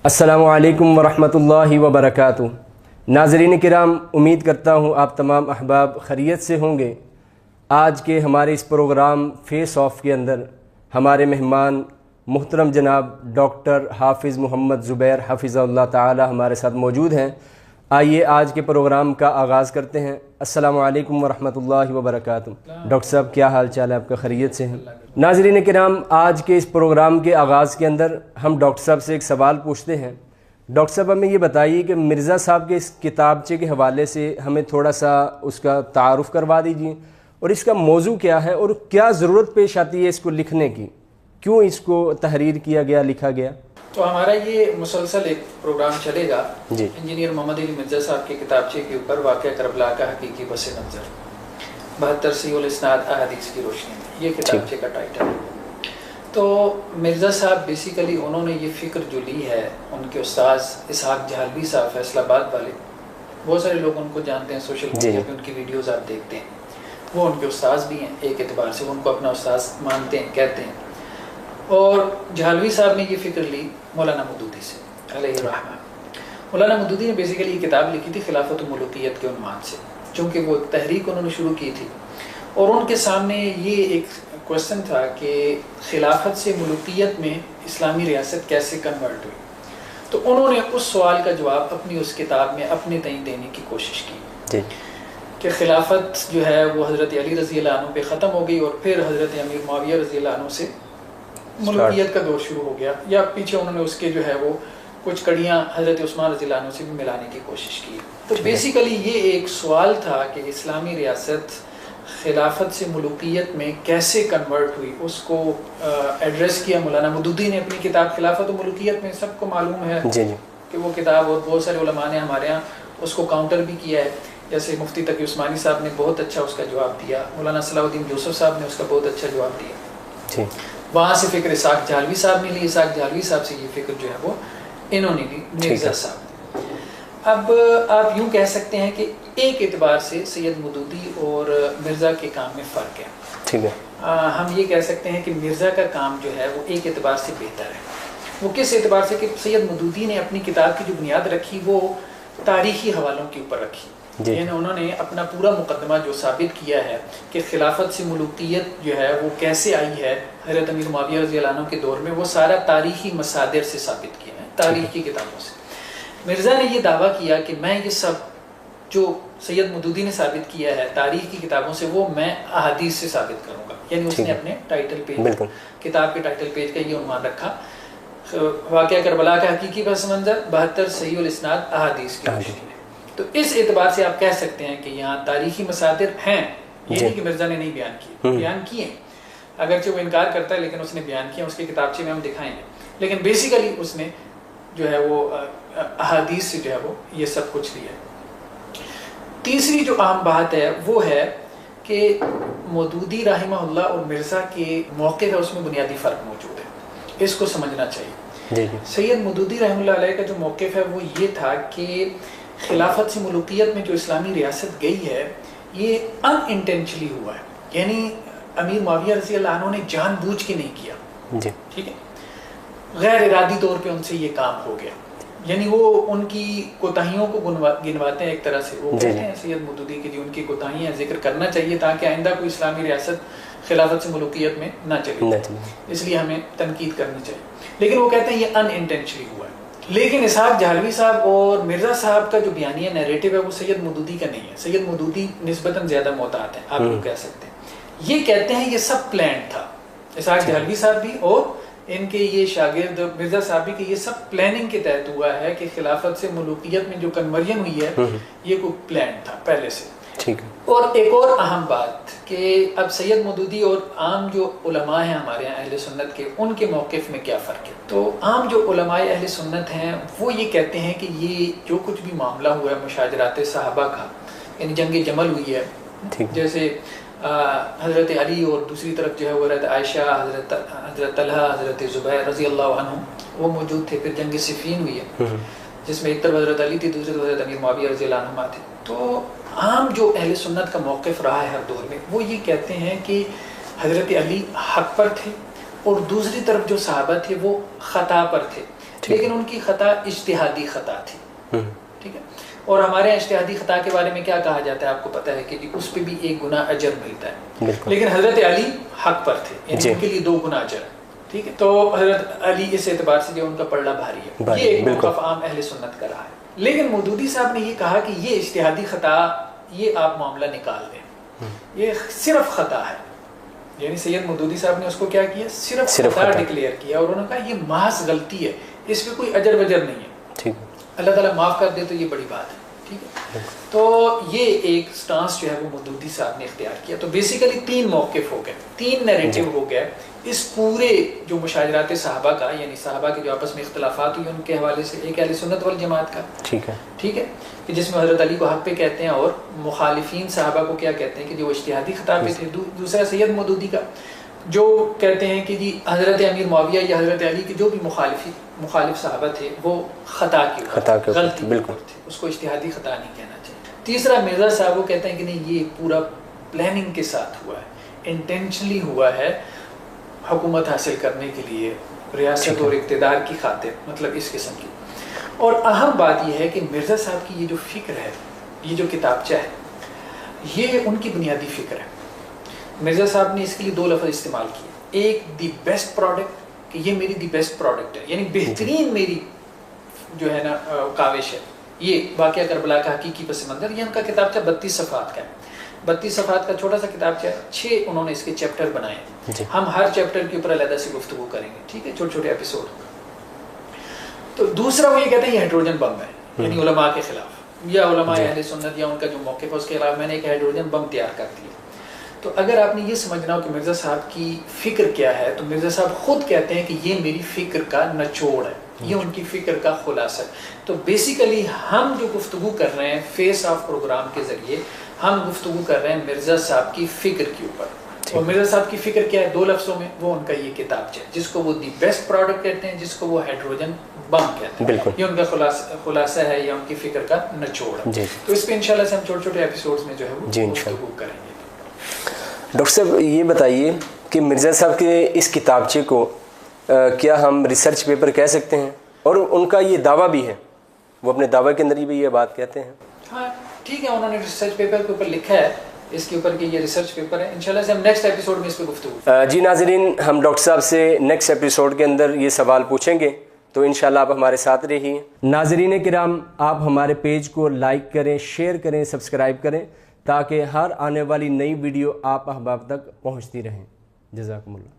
السلام علیکم ورحمۃ اللہ وبرکاتہ۔ ناظرین کرام، امید کرتا ہوں آپ تمام احباب خیریت سے ہوں گے۔ آج کے ہمارے اس پروگرام فیس آف کے اندر ہمارے مہمان محترم جناب ڈاکٹر حافظ محمد زبیر حفظہ اللہ تعالی ہمارے ساتھ موجود ہیں۔ آئیے آج کے پروگرام کا آغاز کرتے ہیں۔ السلام علیکم ورحمۃ اللہ وبرکاتہ۔ ڈاکٹر صاحب کیا حال چال ہے آپ کا؟ خیریت سے ہیں؟ ناظرین کرام، آج کے اس پروگرام کے آغاز کے اندر ہم ڈاکٹر صاحب سے ایک سوال پوچھتے ہیں۔ ڈاکٹر صاحب ہمیں یہ بتائیے کہ مرزا صاحب کے اس کتابچے کے حوالے سے ہمیں تھوڑا سا اس کا تعارف کروا دیجیے، اور اس کا موضوع کیا ہے اور کیا ضرورت پیش آتی ہے اس کو لکھنے کی، کیوں اس کو تحریر کیا گیا، لکھا گیا؟ تو ہمارا یہ مسلسل ایک پروگرام چلے گا انجینئر محمد علی مرزا صاحب کے کتابچے کے اوپر، واقعہ کربلا کا حقیقی پس منظر، 72 صحیح الاسناد احادیث کی روشنی میں، یہ کتابچے کا ٹائٹل ہے۔ تو مرزا صاحب بیسیکلی انہوں نے یہ فکر جو لی ہے، ان کے استاذ اسحاق جہلوی صاحب فیصل آباد والے، بہت سارے لوگ ان کو جانتے ہیں، سوشل میڈیا پہ ان کی ویڈیوز آپ دیکھتے ہیں، وہ ان کے استاذ بھی ہیں، ایک اعتبار سے ان کو اپنا استاذ مانتے ہیں، کہتے ہیں۔ اور جہلوی صاحب نے یہ فکر لی مولانا مودودی سے علیہ الرحمہ۔ مولانا مودودی نے بیسیکلی یہ کتاب لکھی تھی خلافت و ملوکیت کے عنوان سے، چونکہ وہ تحریک انہوں نے شروع کی تھی، اور ان کے سامنے یہ ایک کوشچن تھا کہ خلافت سے ملوکیت میں اسلامی ریاست کیسے کنورٹ ہوئی۔ تو انہوں نے اس سوال کا جواب اپنی اس کتاب میں اپنے تئیں دینے کی کوشش کی کہ خلافت جو ہے وہ حضرت علی رضی اللہ عنہ پہ ختم ہو گئی، اور پھر حضرت امیر معاویہ رضی اللہ عنہ سے ملوکیت کا دور شروع ہو گیا، یا پیچھے انہوں نے اس کے جو ہے وہ کچھ کڑیاں حضرت عثمان رضی اللہ عنہ سے بھی ملانے کی کوشش کی۔ تو بیسیکلی یہ ایک سوال تھا کہ اسلامی ریاست خلافت سے ملوکیت میں کیسے کنورٹ ہوئی، اس کو ایڈریس کیا مولانا مودودی نے اپنی کتاب خلافت و ملوکیت میں۔ سب کو معلوم ہے کہ وہ کتاب، اور بہت سارے علماء نے ہمارے ہاں اس کو کاؤنٹر بھی کیا ہے، جیسے مفتی تقی عثمانی صاحب نے بہت اچھا اس کا جواب دیا، مولانا صلاح الدین یوسف صاحب نے اس کا بہت اچھا جواب دیا۔ وہاں سے فکر اسحاق جہلوی صاحب نے لی، اسحاق جہلوی صاحب سے یہ فکر جو ہے وہ انہوں نے لی مرزا صاحب۔ اب آپ یوں کہہ سکتے ہیں کہ ایک اعتبار سے سید مودودی اور مرزا کے کام میں فرق ہے۔ ٹھیک ہے، ہم یہ کہہ سکتے ہیں کہ مرزا کا کام جو ہے وہ ایک اعتبار سے بہتر ہے۔ وہ کس اعتبار سے کہ سید مودودی نے اپنی کتاب کی جو بنیاد رکھی وہ تاریخی حوالوں کے اوپر رکھی، یعنی انہوں نے اپنا پورا مقدمہ جو ثابت کیا ہے کہ خلافت سے ملوکیت جو ہے وہ کیسے آئی ہے حضرت امیر معاویہ رضی اللہ عنہ کے دور میں، وہ سارا تاریخی مصادر سے ثابت کیا ہے، تاریخ کی کتابوں سے۔ مرزا نے یہ دعویٰ کیا کہ میں یہ سب جو سید مودودی نے ثابت کیا ہے تاریخ کی کتابوں سے، وہ میں احادیث سے ثابت کروں گا، یعنی اس نے اپنے ٹائٹل پیج، کتاب کے ٹائٹل پیج کا یہ عنوان رکھا، واقعہ کربلا کا حقیقی پس منظر، 72 صحیح الاسناد احادیث کی روشنی میں۔ تو اس اعتبار سے آپ کہہ سکتے ہیں کہ یہاں تاریخی مصادر ہیں، یہ نہیں کہ مرزا نے نہیں بیان کیے، بیان کیے، اگرچہ وہ انکار کرتا ہے لیکن اس نے بیان کیا، اس کے کتابچے میں ہم دکھائیں گے، لیکن بیسیکلی اس نے جو ہے وہ احادیث سے جو ہے وہ یہ سب کچھ لیا ہے۔ تیسری جو اہم بات ہے وہ ہے کہ مودودی رحمہ اللہ اور مرزا کے موقف ہے، اس میں بنیادی فرق موجود ہے، اس کو سمجھنا چاہیے۔ سید مودودی رحمہ اللہ علیہ کا جو موقف ہے وہ یہ تھا کہ خلافت سے ملوکیت میں جو اسلامی ریاست گئی ہے یہ ان انٹینشنلی ہوا ہے، یعنی امیر معاویہ رضی اللہ عنہ نے جان بوجھ کے نہیں کیا، ٹھیک ہے، غیر ارادی طور پہ ان سے یہ کام ہو گیا، یعنی وہ ان کی کوتاہیوں کو گنواتے ہیں ایک طرح سے، وہ کہتے ہیں سید مودودی کی ان کی کوتاہیاں ذکر کرنا چاہیے تاکہ آئندہ کوئی اسلامی ریاست خلافت سے ملوکیت میں نہ چلے، اس لیے ہمیں تنقید کرنی چاہیے، لیکن وہ کہتے ہیں یہ ان انٹینشنلی ہوا ہے۔ لیکن اسحاق جہلوی صاحب اور مرزا صاحب کا جو بیانیہ نیریٹو ہے وہ سید مودودی کا نہیں ہے، سید مودودی نسبتاً زیادہ محتاط ہے، آپ لوگ کہہ سکتے ہیں، یہ کہتے ہیں یہ سب پلان تھا، اسحاق جہلوی صاحب بھی اور ان کے یہ شاگرد مرزا صاحب بھی، کہ یہ سب پلاننگ کے تحت ہوا ہے کہ خلافت سے ملوکیت میں جو کنورژن ہوئی ہے یہ کوئی پلان تھا پہلے سے۔ اور ایک اور اہم بات کہ اب سید مودودی اور عام جو علماء ہیں ہمارے یہاں اہل سنت کے، ان کے موقف میں کیا فرق ہے؟ تو عام جو علماء اہل سنت ہیں وہ یہ کہتے ہیں کہ یہ جو کچھ بھی معاملہ ہوا ہے مشاجرات صحابہ کا، یعنی جنگ جمل ہوئی ہے، جیسے حضرت علی اور دوسری طرف جو ہے وہ حضرت عائشہ، حضرت طلحہ، حضرت زبیر رضی اللہ عنہ وہ موجود تھے، پھر جنگ صفین ہوئی ہے جس میں ایک طرف حضرت علی تھی، دوسری طرف حضرت امیر معاویہ رضی اللہ عنہ تھے۔ تو عام جو اہل سنت کا موقف رہا ہے ہر دور میں وہ یہ کہتے ہیں کہ حضرت علی حق پر تھے اور دوسری طرف جو صحابہ تھے وہ خطا پر تھے، لیکن ان کی خطا اجتہادی خطا تھی. ٹھیک ہے. اور ہمارے اجتہادی خطا کے بارے میں کیا کہا جاتا ہے آپ کو پتہ ہے کہ اس پہ بھی 1 گنا اجر ملتا ہے. لیکن حضرت علی حق پر تھے, یعنی ان کے لیے 2 گنا اجر. ٹھیک ہے. تو حضرت علی اس اعتبار سے جو ان کا پلڑا بھاری ہے, یہ ایک موقف عام اہل سنت کا رہا ہے. لیکن مودودی صاحب نے یہ کہا کہ یہ اجتہادی خطا, یہ آپ معاملہ نکال دیں, یہ صرف خطا ہے. یعنی سید مودودی صاحب نے اس کو کیا کیا, صرف خطا ڈکلیئر کیا, اور انہوں نے کہا یہ محض غلطی ہے, اس پہ کوئی اجر وجر نہیں ہے, اللہ تعالیٰ معاف کر دے تو یہ بڑی بات ہے. ٹھیک ہے. تو یہ ایک سٹانس جو ہے وہ مودودی صاحب نے اختیار کیا. تو بیسیکلی 3 موقف ہو گئے, 3 نیریٹو ہو گئے اس پورے جو مشاجرات صحابہ کا, یعنی صحابہ کے جو آپس میں اختلافات ہوئی ان کے حوالے سے. ایک اہل سنت والجماعت کا, ٹھیک ہے, کہ جس میں حضرت علی کو حق پہ کہتے ہیں اور مخالفین صحابہ کو کیا کہتے ہیں کہ جو اجتہادی خطا پہ تھے. دوسرا سید مودودی کا جو کہتے ہیں کہ جی حضرت امیر معاویہ یا حضرت علی کے جو بھی مخالف صحابہ تھے وہ خطا کی غلطی بالکل تھے, اس کو اجتہادی خطا نہیں کہنا چاہیے. تیسرا مرزا صاحب وہ کہتے ہیں کہ نہیں یہ پورا پلاننگ کے ساتھ ہوا ہے, انٹینشنلی ہوا ہے, حکومت حاصل کرنے کے لیے, ریاست اور اقتدار کی خاطر, مطلب اس قسم کی. اور اہم بات یہ ہے کہ مرزا صاحب کی یہ جو فکر ہے, یہ جو کتابچہ ہے, یہ ان کی بنیادی فکر ہے. مرزا صاحب نے اس کے لیے 2 لفظ استعمال کیے. ایک دی بیسٹ پروڈکٹ, کہ یہ میری دی بیسٹ پروڈکٹ ہے, یعنی بہترین میری جو ہے نا کاوش ہے. یہ واقعہ کربلا کا حقیقی پس منظر, یہ ان کا کتابچہ 32 صفحات کا ہے. 32 صفحات کا چھوٹا سا کتابچہ ہے, 6 انہوں نے اس کے چیپٹر بنائے ہیں. ہم ہر چیپٹر کے اوپر علیحدہ سے گفتگو کریں گے. ٹھیک ہے, چھوٹے چھوٹے ایپیسوڈ. تو دوسرا وہ یہ کہتے ہیں یہ ہائیڈروجن بم ہے, یعنی علماء کے خلاف یا علماء اہل سنت یا ان کا جو موقف ہے اس کے خلاف میں نے ایک ہائیڈروجن بم تیار کر دیا. تو اگر آپ نے یہ سمجھنا ہو کہ مرزا صاحب کی فکر کیا ہے, تو مرزا صاحب خود کہتے ہیں کہ یہ میری فکر کا نچوڑ ہے, یہ ان کی فکر کا خلاصہ ہے. تو بیسیکلی ہم جو گفتگو کر رہے ہیں فیس آف پروگرام کے ذریعے, ہم گفتگو کر رہے ہیں مرزا صاحب کی فکر کے اوپر. اور مرزا صاحب کی فکر کیا ہے 2 لفظوں میں, وہ ان کا یہ کتابچہ ہے جس کو وہ دی بیسٹ پروڈکٹ کہتے ہیں, جس کو وہ ہائیڈروجن بم کہتے ہیں. یہ ان کا خلاصہ ہے یا ان کی فکر کا نچوڑ ہے. تو اس پہ انشاءاللہ سے ہم چھوٹے چھوٹے ایپیسوڈز میں جو ہے وہ گفتگو کریں گے. ڈاکٹر صاحب یہ بتائیے کہ مرزا صاحب کے اس کتابچے کو کیا ہم ریسرچ پیپر کہہ سکتے ہیں؟ اور ان کا یہ دعویٰ بھی ہے, وہ اپنے دعوے کے اندر بھی یہ بات کہتے ہیں. ہاں ٹھیک ہے, انہوں نے ریسرچ پیپر کے اوپر لکھا ہے اس کے اوپر کہ یہ ریسرچ پیپر ہے. انشاءاللہ سے ہم نیکسٹ ایپیسوڈ میں اس پہ گفتگو. جی ناظرین, ہم ڈاکٹر صاحب سے نیکسٹ ایپیسوڈ کے اندر یہ سوال پوچھیں گے, تو انشاءاللہ آپ ہمارے ساتھ رہیے. ناظرین کرام, آپ ہمارے پیج کو لائک کریں, شیئر کریں, سبسکرائب کریں, تاکہ ہر آنے والی نئی ویڈیو آپ احباب تک پہنچتی رہیں. جزاکم اللہ.